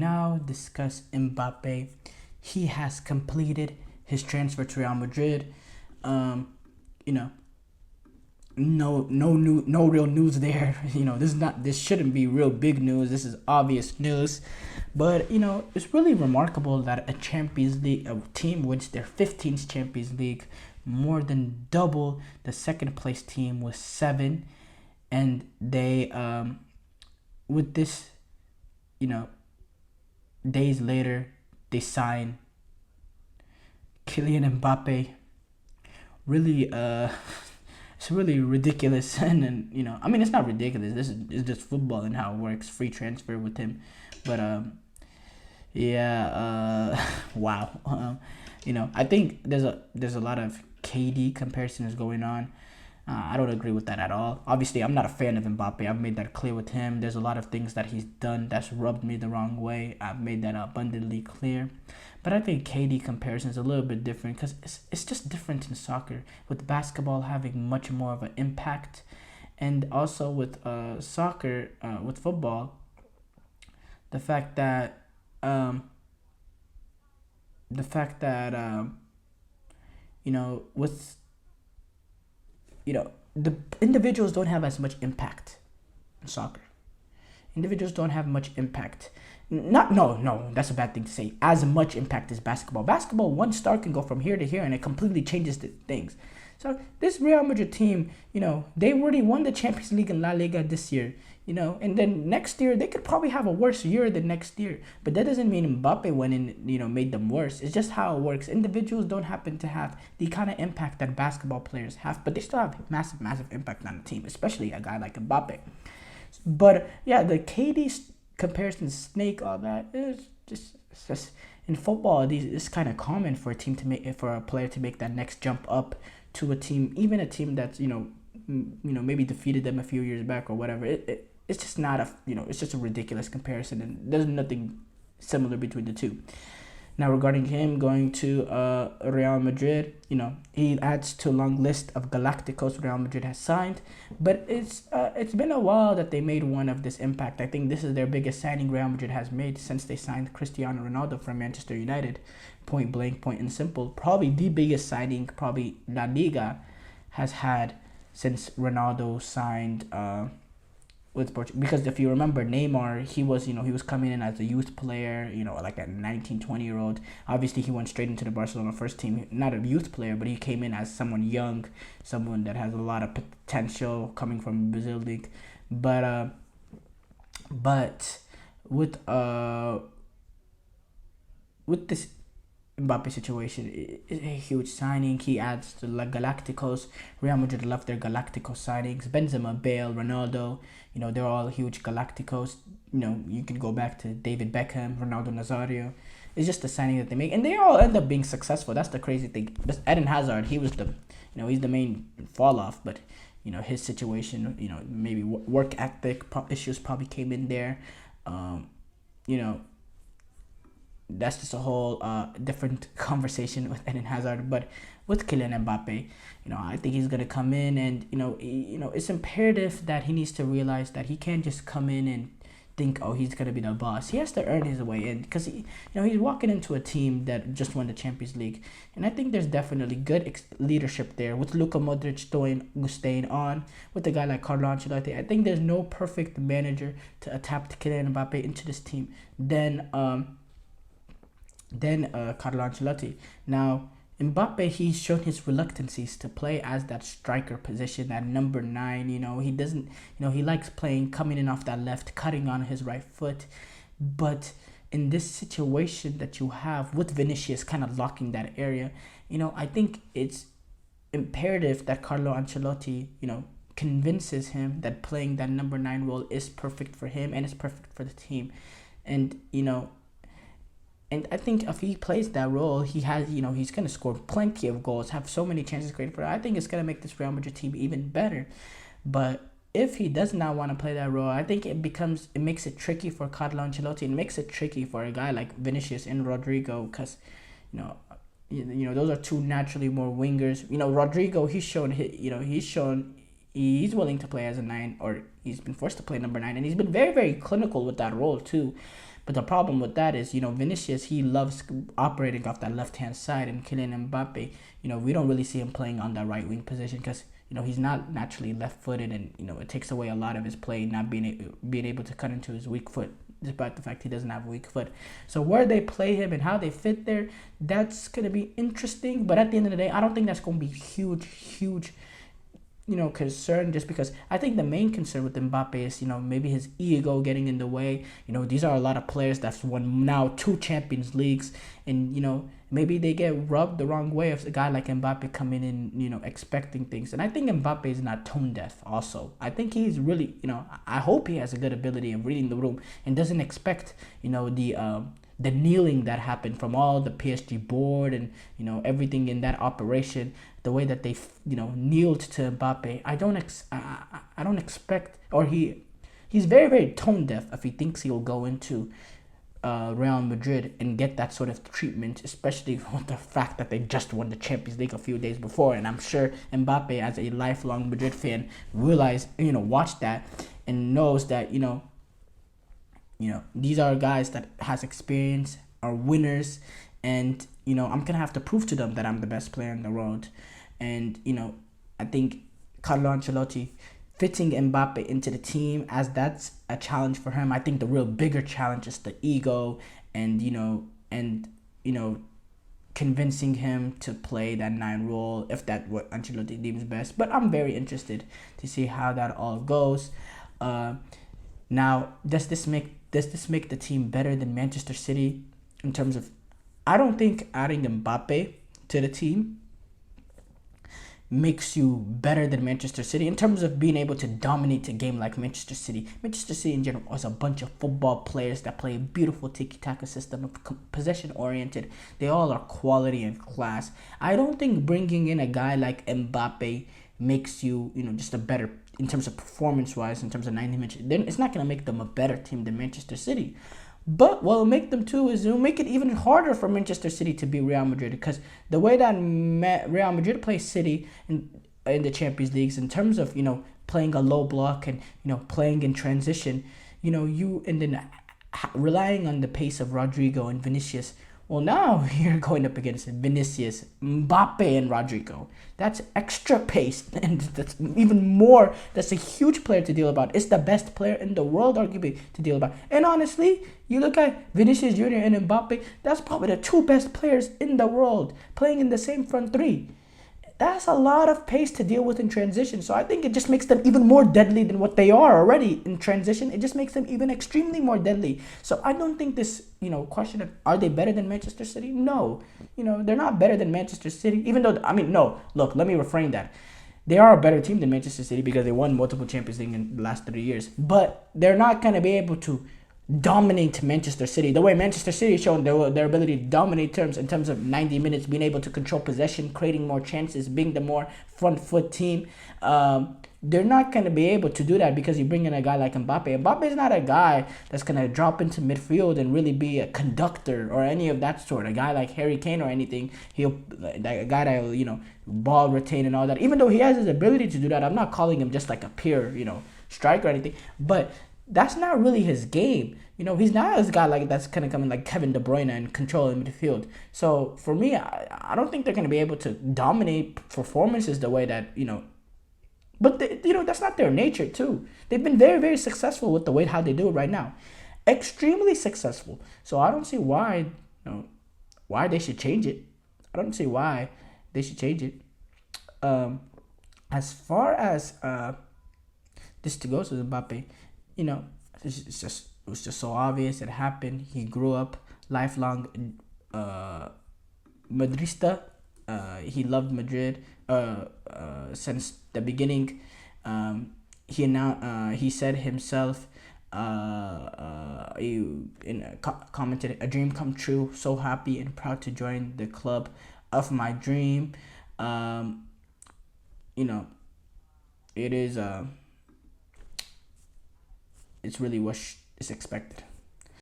Now discuss Mbappe. He has completed his transfer to Real Madrid. Um, you know, no real news there. This shouldn't be real big news. This is obvious news, but it's really remarkable that a Champions League a team wins their 15th Champions League, more than double the second place team with 7, and they with this you know days later they sign Kylian Mbappe. Really it's really ridiculous. And I mean, it's not ridiculous. This is just football and how it works. Free transfer with him. But yeah, wow. I think there's a lot of KD comparisons going on. I don't agree with that at all. Obviously, I'm not a fan of Mbappe. I've made that clear with him. There's a lot of things that he's done that's rubbed me the wrong way. I've made that abundantly clear. But I think KD comparison is a little bit different because it's just different in soccer, with basketball having much more of an impact, and also with soccer, with football, the fact that the fact that with the individuals don't have as much impact in soccer. Individuals don't have much impact. Not no, that's a bad thing to say. As much impact as basketball. Basketball, one star can go from here to here, and it completely changes the things. So this Real Madrid team, they already won the Champions League and La Liga this year, and then next year they could probably have a worse year than next year. But that doesn't mean Mbappe went in, made them worse. It's just how it works. Individuals don't happen to have the kind of impact that basketball players have, but they still have massive impact on the team, especially a guy like Mbappe. But yeah, the KD comparison, snake, all that is it's just in football. It's kind of common for a player to make that next jump up to a team, even a team that's maybe defeated them a few years back or whatever. It's just not it's just a ridiculous comparison, and there's nothing similar between the two. Now, regarding him going to Real Madrid, he adds to a long list of Galacticos Real Madrid has signed. But it's been a while that they made one of this impact. I think this is their biggest signing Real Madrid has made since they signed Cristiano Ronaldo from Manchester United. Point blank, point and simple. Probably the biggest signing probably La Liga has had since Ronaldo signed with Portugal. Because if you remember, Neymar, he was coming in as a youth player, like a 19, 20-year-old. Obviously, he went straight into the Barcelona first team. Not a youth player, but he came in as someone young, someone that has a lot of potential coming from Brazil league. But with this Mbappe situation, is a huge signing. He adds to La Galacticos. Real Madrid love their Galacticos signings. Benzema, Bale, Ronaldo, they're all huge Galacticos. You can go back to David Beckham, Ronaldo Nazario. It's just the signing that they make, and they all end up being successful. That's the crazy thing. But Eden Hazard, he was he's the main fall off, but his situation, maybe work ethic issues probably came in there. That's just a whole different conversation with Eden Hazard. But with Kylian Mbappe, I think he's gonna come in, and it's imperative that he needs to realize that he can't just come in and think, oh, he's gonna be the boss. He has to earn his way in, because he's walking into a team that just won the Champions League, and I think there's definitely good leadership there with Luka Modric staying on, with a guy like Carlo Ancelotti. I think there's no perfect manager to adapt Kylian Mbappe into this team than Carlo Ancelotti. Now, Mbappe, he's shown his reluctancies to play as that striker position, that number 9. He doesn't, he likes playing, coming in off that left, cutting on his right foot. But in this situation that you have with Vinicius kind of locking that area, I think it's imperative that Carlo Ancelotti, convinces him that playing that number 9 role is perfect for him and it's perfect for the team. And, and I think if he plays that role, he's going to score plenty of goals, have so many chances created for it. I think it's going to make this Real Madrid team even better. But if he does not want to play that role, I think it makes it tricky for Carlo Ancelotti. It makes it tricky for a guy like Vinicius and Rodrigo, because, those are two naturally more wingers. Rodrigo, he's willing to play as a 9, or he's been forced to play number 9, and he's been very, very clinical with that role too. But the problem with that is, Vinicius, he loves operating off that left-hand side, and Kylian Mbappe, we don't really see him playing on that right wing position because, he's not naturally left-footed, and, it takes away a lot of his play, not being able to cut into his weak foot, despite the fact he doesn't have a weak foot. So where they play him and how they fit there, that's going to be interesting. But at the end of the day, I don't think that's going to be huge, concern, just because I think the main concern with Mbappe is, maybe his ego getting in the way. These are a lot of players that's won now 2 Champions Leagues, and, maybe they get rubbed the wrong way of a guy like Mbappe coming in, expecting things. And I think Mbappe is not tone deaf also. I think he's really, I hope he has a good ability of reading the room and doesn't expect, the kneeling that happened from all the PSG board and, everything in that operation, the way that they, kneeled to Mbappe. I don't expect, or he's very, very tone deaf if he thinks he'll go into Real Madrid and get that sort of treatment, especially with the fact that they just won the Champions League a few days before. And I'm sure Mbappe, as a lifelong Madrid fan, watched that and knows that, these are guys that has experience, are winners, and, I'm going to have to prove to them that I'm the best player in the world. And, I think Carlo Ancelotti fitting Mbappe into the team, as that's a challenge for him. I think the real bigger challenge is the ego and, convincing him to play that 9 role, if that's what Ancelotti deems best. But I'm very interested to see how that all goes. Now, does this make the team better than Manchester City in terms of... I don't think adding Mbappe to the team makes you better than Manchester City in terms of being able to dominate a game like Manchester City. Manchester City in general is a bunch of football players that play a beautiful tiki-taka system, possession-oriented. They all are quality and class. I don't think bringing in a guy like Mbappe makes you, just a better, in terms of performance-wise, in terms of 90 minutes. Then it's not going to make them a better team than Manchester City. But what will make them too is it'll make it even harder for Manchester City to beat Real Madrid, because the way that Real Madrid plays City in the Champions Leagues, in terms of playing a low block and playing in transition, relying on the pace of Rodrigo and Vinicius. Well, now you're going up against Vinicius, Mbappe, and Rodrigo. That's extra pace, and that's even more. That's a huge player to deal about. It's the best player in the world, arguably, to deal about. And honestly, you look at Vinicius Jr. and Mbappe, that's probably the 2 best players in the world playing in the same front 3. That's a lot of pace to deal with in transition. So I think it just makes them even more deadly than what they are already in transition. It just makes them even extremely more deadly. So I don't think this, question of, are they better than Manchester City? No. They're not better than Manchester City. Even though, no. Look, let me reframe that. They are a better team than Manchester City because they won multiple Champions League in the last 3 years. But they're not going to be able to dominate Manchester City the way Manchester City has shown their ability to dominate terms in terms of 90 minutes, being able to control possession, creating more chances, being the more front foot team. They're not going to be able to do that because you bring in a guy like Mbappe. Mbappe is not a guy that's going to drop into midfield and really be a conductor or any of that sort. A guy like Harry Kane or anything, a guy that will, ball retain and all that. Even though he has his ability to do that, I'm not calling him just like a pure, striker or anything. But that's not really his game. He's not a guy like that's kind of coming like Kevin De Bruyne and controlling midfield. So for me, I don't think they're going to be able to dominate performances the way that, but that's not their nature too. They've been very, very successful with the way how they do it right now. Extremely successful. So I don't see why, why they should change it. I don't see why they should change it. As far as this to goes with Mbappe, it was just so obvious. It happened. He grew up lifelong Madrista. He loved Madrid since the beginning. He said himself, commented, "A dream come true. So happy and proud to join the club of my dream." It is. It's really what is expected.